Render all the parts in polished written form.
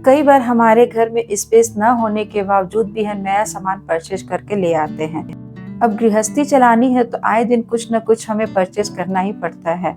कई बार हमारे घर में स्पेस न होने के बावजूद भी हम नया सामान परचेज करके ले आते हैं। अब गृहस्थी चलानी है तो आए दिन कुछ न कुछ हमें परचेज करना ही पड़ता है।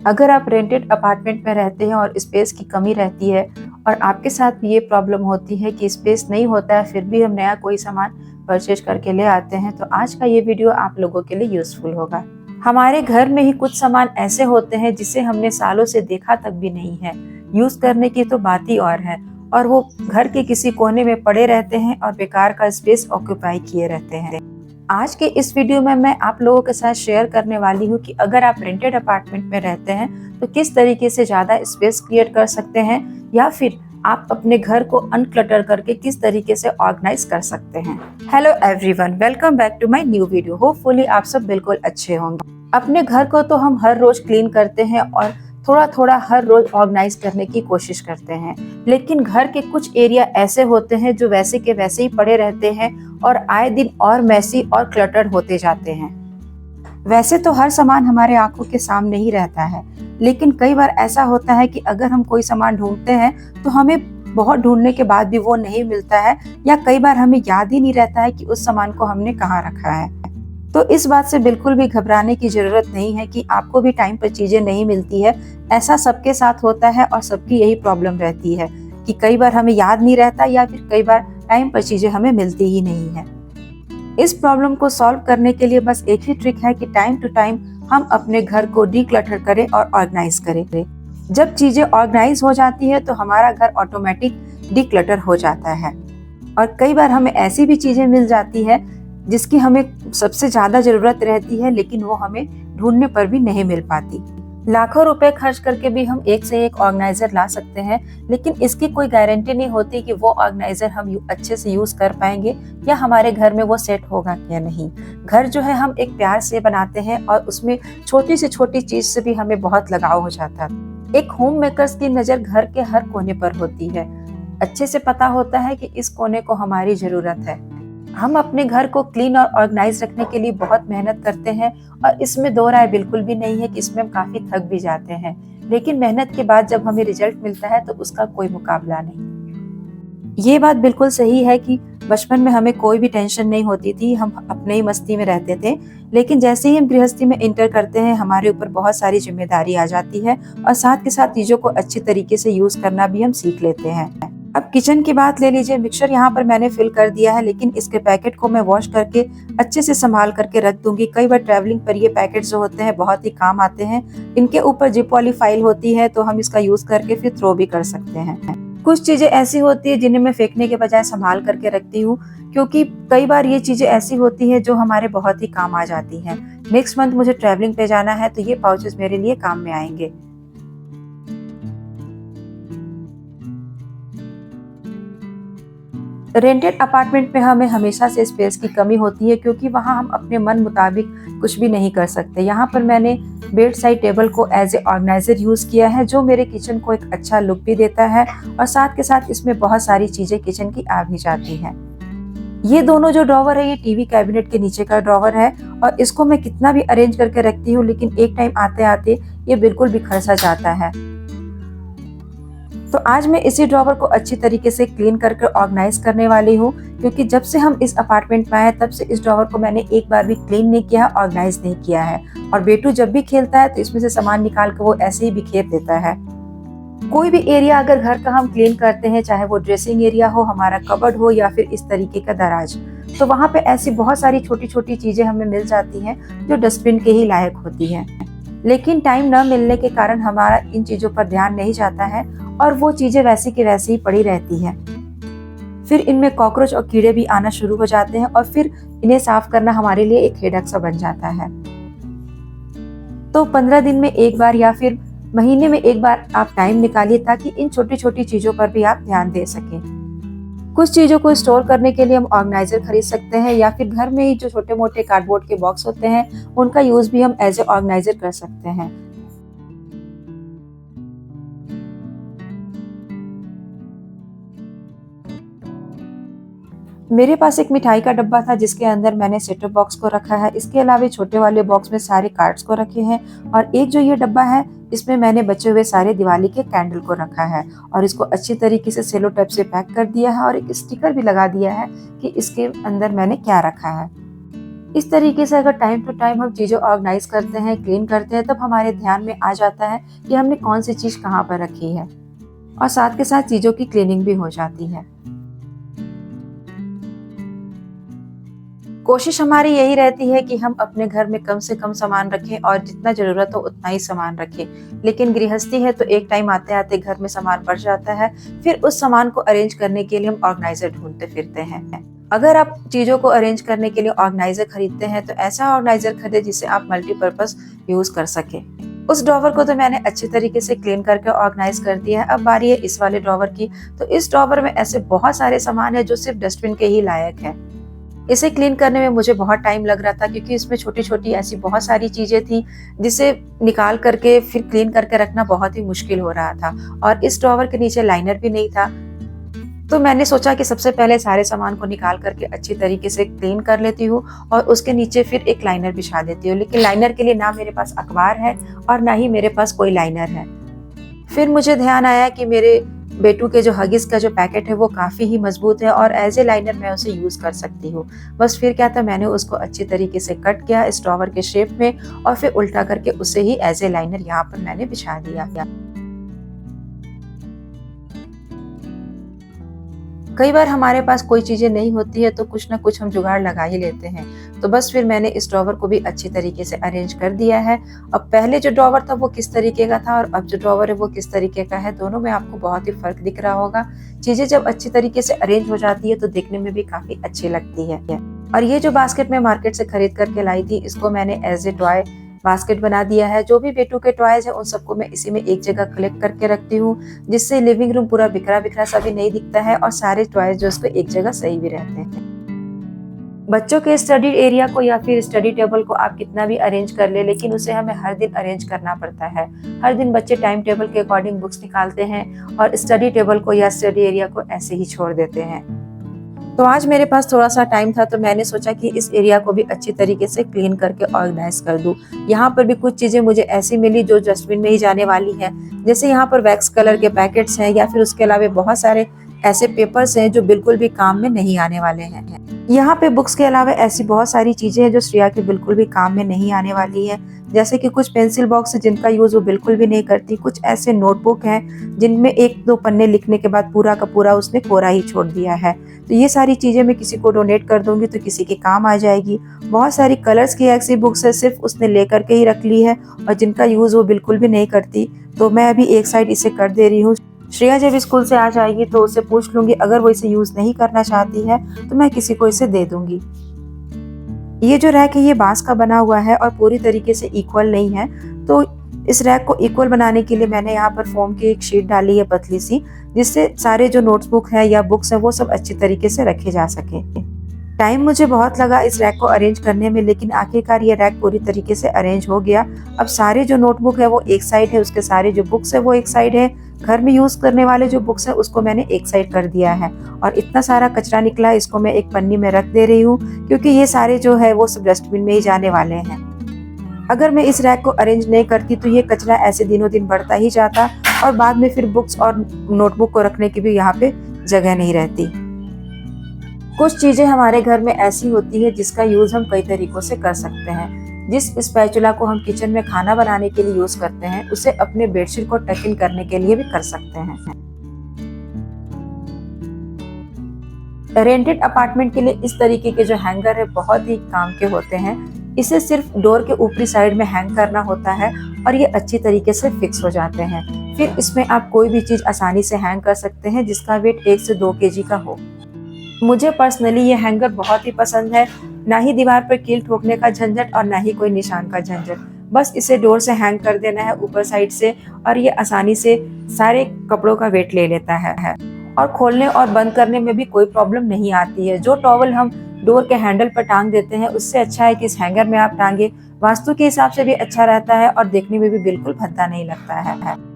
अगर आप रेंटेड अपार्टमेंट में रहते हैं और स्पेस की कमी रहती है और आपके साथ भी ये प्रॉब्लम होती है कि स्पेस नहीं होता है फिर भी हम नया कोई सामान परचेज करके ले आते हैं, तो आज का ये वीडियो आप लोगों के लिए यूजफुल होगा। हमारे घर में ही कुछ सामान ऐसे होते हैं जिसे हमने सालों से देखा तक भी नहीं है, यूज करने की तो बात ही और है, और वो घर के किसी कोने में पड़े रहते हैं और बेकार का स्पेस ऑक्यूपाई किए रहते हैं। आज के इस वीडियो में मैं आप लोगों के साथ शेयर करने वाली हूँ कि अगर आप रेंटेड अपार्टमेंट में रहते हैं तो किस तरीके से ज्यादा स्पेस क्रिएट कर सकते हैं, या फिर आप अपने घर को अनक्लटर करके किस तरीके से ऑर्गेनाइज कर सकते हैं। Hello everyone, welcome back to my new video. Hopefully आप सब बिल्कुल अच्छे होंगे। अपने घर को तो हम हर रोज क्लीन करते हैं और थोड़ा थोड़ा हर रोज ऑर्गेनाइज करने की कोशिश करते हैं, लेकिन घर के कुछ एरिया ऐसे होते हैं जो वैसे के वैसे ही पड़े रहते हैं और आए दिन और मैसी और क्लटर्ड होते जाते हैं। वैसे तो हर सामान हमारे आंखों के सामने ही रहता है, लेकिन कई बार ऐसा होता है कि अगर हम कोई सामान ढूंढते हैं तो हमें बहुत ढूंढने के बाद भी वो नहीं मिलता है, या कई बार हमें याद ही नहीं रहता है कि उस सामान को हमने कहाँ रखा है। तो इस बात से बिल्कुल भी घबराने की जरूरत नहीं है कि आपको भी टाइम पर चीजें नहीं मिलती है। ऐसा सबके साथ होता है और सबकी यही प्रॉब्लम रहती है कि कई बार हमें याद नहीं रहता, या फिर कई बार टाइम पर चीजें हमें मिलती ही नहीं है। इस प्रॉब्लम को सॉल्व करने के लिए बस एक ही ट्रिक है कि टाइम टू टाइम हम अपने घर को डीक्लटर करें और ऑर्गेनाइज करें। जब चीजें ऑर्गेनाइज हो जाती है तो हमारा घर ऑटोमेटिक डीक्लटर हो जाता है, और कई बार हमें ऐसी भी चीजें मिल जाती है जिसकी हमें सबसे ज्यादा जरूरत रहती है, लेकिन वो हमें ढूंढने पर भी नहीं मिल पाती। लाखों रुपए खर्च करके भी हम एक से एक ऑर्गेनाइजर ला सकते हैं, लेकिन इसकी कोई गारंटी नहीं होती कि वो ऑर्गेनाइजर हम अच्छे से यूज कर पाएंगे या हमारे घर में वो सेट होगा या नहीं। घर जो है हम एक प्यार से बनाते हैं और उसमें छोटी से छोटी चीज से भी हमें बहुत लगाव हो जाता है। एक होम मेकर्स की नजर घर के हर कोने पर होती है। अच्छे से पता होता है कि इस कोने को हमारी जरूरत है। हम अपने घर को क्लीन और ऑर्गेनाइज रखने के लिए बहुत मेहनत करते हैं, और इसमें दो राय बिल्कुल भी नहीं है कि इसमें हम काफी थक भी जाते हैं, लेकिन मेहनत के बाद जब हमें रिजल्ट मिलता है तो उसका कोई मुकाबला नहीं। ये बात बिल्कुल सही है कि बचपन में हमें कोई भी टेंशन नहीं होती थी, हम अपने ही मस्ती में रहते थे, लेकिन जैसे ही हम गृहस्थी में इंटर करते हैं हमारे ऊपर बहुत सारी जिम्मेदारी आ जाती है, और साथ के साथ चीजों को अच्छी तरीके से यूज करना भी हम सीख लेते हैं। अब किचन की बात ले लीजिए। मिक्सर यहाँ पर मैंने फिल कर दिया है, लेकिन इसके पैकेट को मैं वॉश करके अच्छे से संभाल करके रख दूंगी। कई बार ट्रैवलिंग पर ये पैकेट जो होते हैं बहुत ही काम आते हैं। इनके ऊपर जिप वाली फाइल होती है तो हम इसका यूज करके फिर थ्रो भी कर सकते हैं। कुछ चीजें ऐसी होती है जिन्हें मैं फेंकने के बजाय संभाल करके रखती हूँ, क्योंकि कई बार ये चीजें ऐसी होती है जो हमारे बहुत ही काम आ जाती है। नेक्स्ट मंथ मुझे ट्रैवलिंग पे जाना है तो ये पाउचेस मेरे लिए काम में आएंगे। रेंटेड अपार्टमेंट में हमें हमेशा से स्पेस की कमी होती है, क्योंकि वहाँ हम अपने मन मुताबिक कुछ भी नहीं कर सकते। यहाँ पर मैंने बेड साइड टेबल को एज ए ऑर्गेनाइजर यूज किया है, जो मेरे किचन को एक अच्छा लुक भी देता है, और साथ के साथ इसमें बहुत सारी चीजें किचन की आ भी जाती हैं। ये दोनों जो ड्रॉवर है ये टीवी कैबिनेट के नीचे का ड्रॉवर है, और इसको मैं कितना भी अरेंज करके रखती हूँ लेकिन एक टाइम आते आते ये बिल्कुल बिखर सा जाता है। तो आज मैं इसी ड्रॉवर को अच्छी तरीके से क्लीन करके ऑर्गेनाइज करने वाली हूँ, क्योंकि जब से हम इस अपार्टमेंट में आए तब से इस ड्रॉवर को मैंने एक बार भी क्लीन नहीं किया, ऑर्गेनाइज नहीं किया है। और बेटू जब भी खेलता है तो इसमें से सामान निकाल कर वो ऐसे ही बिखेर देता है। कोई भी एरिया अगर घर का हम क्लीन करते हैं, चाहे वो ड्रेसिंग एरिया हो, हमारा कबर्ड हो, या फिर इस तरीके का दराज, तो वहाँ पे ऐसी बहुत सारी छोटी छोटी चीजें हमें मिल जाती हैं जो डस्टबिन के ही लायक होती हैं। लेकिन टाइम न मिलने के कारण हमारा इन चीजों पर ध्यान नहीं जाता है, और वो चीजें वैसी की वैसी ही पड़ी रहती हैं। फिर इनमें कॉकरोच और कीड़े भी आना शुरू हो जाते हैं, और फिर इन्हें साफ करना हमारे लिए एक हेडेक सा बन जाता है। तो 15 दिन में एक बार या फिर महीने में एक बार आप टाइम निकालिए, ताकि इन छोटी छोटी चीजों पर भी आप ध्यान दे सकें। कुछ चीजों को स्टोर करने के लिए हम ऑर्गेनाइजर खरीद सकते हैं, या फिर घर में ही जो छोटे मोटे कार्डबोर्ड के बॉक्स होते हैं उनका यूज भी हम एज ए ऑर्गेनाइजर कर सकते हैं। मेरे पास एक मिठाई का डब्बा था जिसके अंदर मैंने सेटअप बॉक्स को रखा है। इसके अलावा छोटे वाले बॉक्स में सारे कार्ड्स को रखे हैं और एक जो ये डब्बा है इसमें मैंने बचे हुए सारे दिवाली के कैंडल को रखा है और इसको अच्छी तरीके से सेलो टेप से पैक कर दिया है और एक स्टिकर भी लगा दिया है कि इसके अंदर मैंने क्या रखा है। इस तरीके से अगर टाइम टू टाइम हम चीज़ें ऑर्गेनाइज करते हैं, क्लीन करते हैं, तब हमारे ध्यान में आ जाता है कि हमने कौन सी चीज़ कहाँ पर रखी है और साथ के साथ चीज़ों की क्लीनिंग भी हो जाती है। कोशिश हमारी यही रहती है कि हम अपने घर में कम से कम सामान रखें और जितना ज़रूरत हो उतना ही सामान रखें। लेकिन गृहस्थी है तो एक टाइम आते आते घर में सामान बढ़ जाता है, फिर उस सामान को अरेंज करने के लिए हम ऑर्गेनाइजर ढूंढते फिरते हैं। अगर आप चीज़ों को अरेंज करने के लिए ऑर्गेनाइजर खरीदते हैं तो ऐसा ऑर्गेनाइजर खरीदें जिसे आप मल्टीपर्पज यूज कर सके। उस ड्रॉवर को तो मैंने अच्छे तरीके से क्लीन करके ऑर्गेनाइज कर दिया है। अब बारी है इस वाले ड्रॉवर की। तो इस ड्रॉवर में ऐसे बहुत सारे सामान है जो सिर्फ डस्टबिन के ही लायक है। इसे क्लीन करने में मुझे बहुत टाइम लग रहा था क्योंकि इसमें छोटी छोटी ऐसी बहुत सारी चीजें थी जिसे निकाल करके फिर क्लीन करके रखना बहुत ही मुश्किल हो रहा था और इस ड्रॉवर के नीचे लाइनर भी नहीं था। तो मैंने सोचा कि सबसे पहले सारे सामान को निकाल करके अच्छी तरीके से क्लीन कर लेती हूँ और उसके नीचे फिर एक लाइनर बिछा देती हूँ। लेकिन लाइनर के लिए ना मेरे पास अखबार है और ना ही मेरे पास कोई लाइनर है। फिर मुझे ध्यान आया कि मेरे बेटू के जो हगिस का जो पैकेट है वो काफ़ी ही मजबूत है और एज ए लाइनर मैं उसे यूज़ कर सकती हूँ। बस फिर क्या था, मैंने उसको अच्छी तरीके से कट किया इस ड्रॉवर के शेप में और फिर उल्टा करके उसे ही एज ए लाइनर यहाँ पर मैंने बिछा दिया। कई बार हमारे पास कोई चीज़ें नहीं होती है तो कुछ ना कुछ हम जुगाड़ लगा ही लेते हैं। तो बस फिर मैंने इस ड्रॉवर को भी अच्छी तरीके से अरेंज कर दिया है। अब पहले जो ड्रॉवर था वो किस तरीके का था और अब जो ड्रॉवर है वो किस तरीके का है, दोनों में आपको बहुत ही फर्क दिख रहा होगा। चीज़ें जब अच्छी तरीके से अरेंज हो जाती है तो दिखने में भी काफ़ी अच्छी लगती है। और ये जो बास्केट मैं मार्केट से खरीद करके लाई थी, इसको मैंने एज ए टॉय बास्केट बना दिया है। जो भी बेटू के टॉयज है उन सबको मैं इसी में एक जगह कलेक्ट करके रखती हूँ, जिससे लिविंग रूम पूरा बिखरा बिखरा सा भी नहीं दिखता है और सारे टॉयज जो उसको एक जगह सही भी रहते हैं। बच्चों के स्टडी एरिया को या फिर स्टडी टेबल को आप कितना भी अरेंज कर ले, लेकिन उसे हमें हर दिन अरेंज करना पड़ता है। हर दिन बच्चे टाइम टेबल के अकॉर्डिंग बुक्स निकालते हैं और स्टडी टेबल को या स्टडी एरिया को ऐसे ही छोड़ देते हैं। तो आज मेरे पास थोड़ा सा टाइम था तो मैंने सोचा कि इस एरिया को भी अच्छी तरीके से क्लीन करके ऑर्गेनाइज कर दूं। यहाँ पर भी कुछ चीजें मुझे ऐसी मिली जो डस्टबिन में ही जाने वाली है, जैसे यहाँ पर वैक्स कलर के पैकेट्स हैं या फिर उसके अलावा बहुत सारे ऐसे पेपर्स हैं जो बिल्कुल भी काम में नहीं आने वाले हैं। यहाँ पे बुक्स के अलावा ऐसी बहुत सारी चीजें हैं जो श्रेया के बिल्कुल भी काम में नहीं आने वाली है, जैसे कि कुछ पेंसिल बॉक्स जिनका यूज वो बिल्कुल भी नहीं करती, कुछ ऐसे नोटबुक हैं जिनमें एक दो पन्ने लिखने के बाद पूरा का पूरा उसने कोरा ही छोड़ दिया है। तो ये सारी चीजें मैं किसी को डोनेट कर दूंगी तो किसी के काम आ जाएगी। बहुत सारी कलर्स की ऐसी बुक्स है सिर्फ उसने ले करके ही रख ली है और जिनका यूज वो बिल्कुल भी नहीं करती, तो मैं अभी एक साइड इसे कर दे रही हूँ। श्रेया जब स्कूल से आ जाएगी तो उससे पूछ लूंगी, अगर वो इसे यूज नहीं करना चाहती है तो मैं किसी को इसे दे दूंगी। ये जो रैक है ये बांस का बना हुआ है और पूरी तरीके से इक्वल नहीं है, तो इस रैक को इक्वल बनाने के लिए मैंने यहाँ पर फोम की एक शीट डाली है पतली सी, जिससे सारे जो नोटबुक है या बुक्स है वो सब अच्छी तरीके से रखे जा सके। टाइम मुझे बहुत लगा इस रैक को अरेंज करने में, लेकिन आखिरकार ये रैक पूरी तरीके से अरेंज हो गया। अब सारे जो नोटबुक है वो एक साइड है, उसके सारे जो बुक्स है वो एक साइड है, घर में यूज करने वाले जो बुक्स है उसको मैंने एक साइड कर दिया है और इतना सारा कचरा निकला इसको मैं एक पन्नी में रख दे रही हूँ क्योंकि ये सारे जो है वो सब डस्टबिन में ही जाने वाले हैं। अगर मैं इस रैक को अरेंज नहीं करती तो ये कचरा ऐसे दिनों दिन बढ़ता ही जाता और बाद में फिर बुक्स और नोटबुक को रखने की भी यहाँ पे जगह नहीं रहती। कुछ चीजें हमारे घर में ऐसी होती है जिसका यूज हम कई तरीकों से कर सकते हैं। जिस स्पैचुला को हम किचन में खाना बनाने के लिए यूज करते हैं उसे अपने बेडशीट को टक इन करने के लिए भी कर सकते हैं। रेंटेड अपार्टमेंट के लिए इस तरीके के जो हैंगर है बहुत ही काम के होते हैं। इसे सिर्फ डोर के ऊपरी साइड में हैंग करना होता है और ये अच्छी तरीके से फिक्स हो जाते हैं। फिर इसमें आप कोई भी चीज आसानी से हैंग कर सकते हैं जिसका वेट 1 से 2 kg का हो। मुझे पर्सनली ये हैंगर बहुत ही पसंद है, ना ही दीवार पर कील ठोकने का झंझट और ना ही कोई निशान का झंझट। बस इसे डोर से हैंग कर देना है ऊपर साइड से और ये आसानी से सारे कपड़ों का वेट ले लेता है और खोलने और बंद करने में भी कोई प्रॉब्लम नहीं आती है। जो टॉवल हम डोर के हैंडल पर टांग देते हैं उससे अच्छा है कि इस हैंगर में आप टांगे, वास्तु के हिसाब से भी अच्छा रहता है और देखने में भी बिल्कुल भद्दा नहीं लगता है।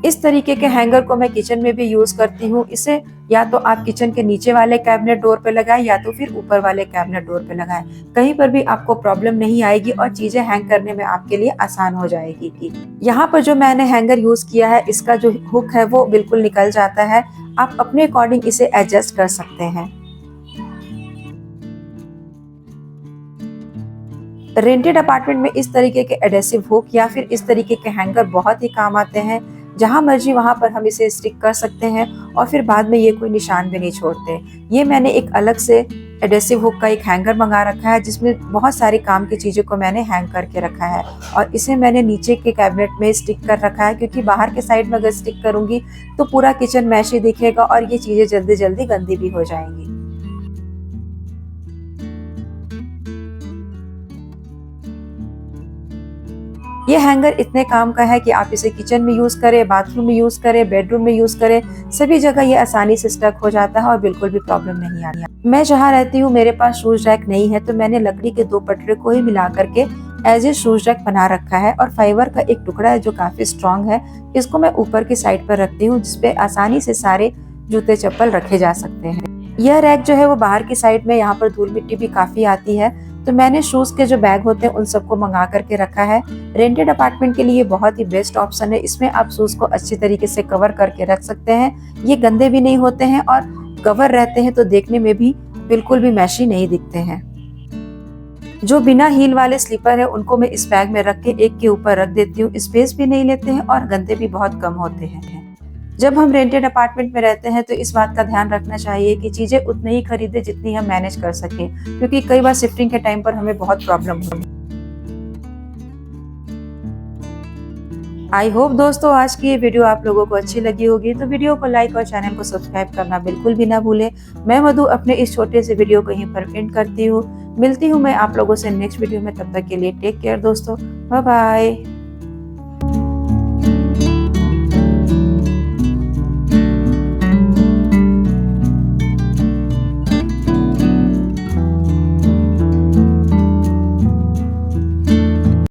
इस तरीके के हैंगर को मैं किचन में भी यूज करती हूँ। इसे या तो आप किचन के नीचे वाले कैबिनेट डोर पे लगाएं या तो फिर ऊपर वाले कैबिनेट डोर पे लगाएं। कहीं पर भी आपको प्रॉब्लम नहीं आएगी और चीजें हैंग करने में आपके लिए आसान हो जाएगी। यहाँ पर जो मैंने हैंगर यूज किया है, इसका जो हुक है वो बिल्कुल निकल जाता है। आप अपने अकॉर्डिंग इसे एडजस्ट कर सकते हैं। रेंटेड अपार्टमेंट में इस तरीके के एडेसिव हुक या फिर इस तरीके के हैंगर बहुत ही काम आते हैं। जहां मर्जी वहां पर हम इसे स्टिक कर सकते हैं और फिर बाद में ये कोई निशान भी नहीं छोड़ते। ये मैंने एक अलग से एडेसिव हुक का एक हैंगर मंगा रखा है, जिसमें बहुत सारी काम की चीजों को मैंने हैंग करके रखा है और इसे मैंने नीचे के कैबिनेट में स्टिक कर रखा है, क्योंकि बाहर के साइड में अगर स्टिक करूंगी तो पूरा किचन मैशी दिखेगा और ये चीजें जल्दी जल्दी गंदी भी हो जाएंगी। ये हैंगर इतने काम का है कि आप इसे किचन में यूज करें, बाथरूम में यूज करें, बेडरूम में यूज करें, सभी जगह ये आसानी से स्टक हो जाता है और बिल्कुल भी प्रॉब्लम नहीं आ रही। मैं जहाँ रहती हूँ मेरे पास शूज रैक नहीं है, तो मैंने लकड़ी के 2 पटरे को ही मिला करके एज ए शूज रैक बना रखा है और फाइबर का एक टुकड़ा है जो काफी स्ट्रॉन्ग है। इसको मैं ऊपर की साइड पर रखती हूँ, जिसपे आसानी से सारे जूते चप्पल रखे जा सकते हैं। यह रैक जो है वो बाहर की साइड में, यहाँ पर धूल मिट्टी भी काफी आती है, तो मैंने शूज के जो बैग होते हैं उन सबको मंगा करके रखा है। रेंटेड अपार्टमेंट के लिए बहुत ही बेस्ट ऑप्शन है। इसमें आप शूज को अच्छी तरीके से कवर करके रख सकते हैं। ये गंदे भी नहीं होते हैं और कवर रहते हैं तो देखने में भी बिल्कुल भी मैशी नहीं दिखते हैं। जो बिना हील वाले स्लीपर है उनको मैं इस बैग में रख के एक के ऊपर रख देती हूँ। स्पेस भी नहीं लेते हैं और गंदे भी बहुत कम होते हैं। जब हम रेंटेड अपार्टमेंट में रहते हैं तो इस बात का ध्यान रखना चाहिए कि चीजें उतनी ही खरीदे जितनी हम मैनेज कर सकें, क्योंकि कई बार शिफ्टिंग के टाइम पर हमें बहुत प्रॉब्लम होती है। आई होप दोस्तों आज की ये वीडियो आप लोगों को अच्छी लगी होगी, तो वीडियो को लाइक और चैनल को सब्सक्राइब करना बिल्कुल भी ना भूलें। मैं मधु अपने इस छोटे से वीडियो को यहीं पर एंड करती हूँ। मिलती हूँ मैं आप लोगों से नेक्स्ट वीडियो में, तब तक के लिए टेक केयर दोस्तों, बाय बाय।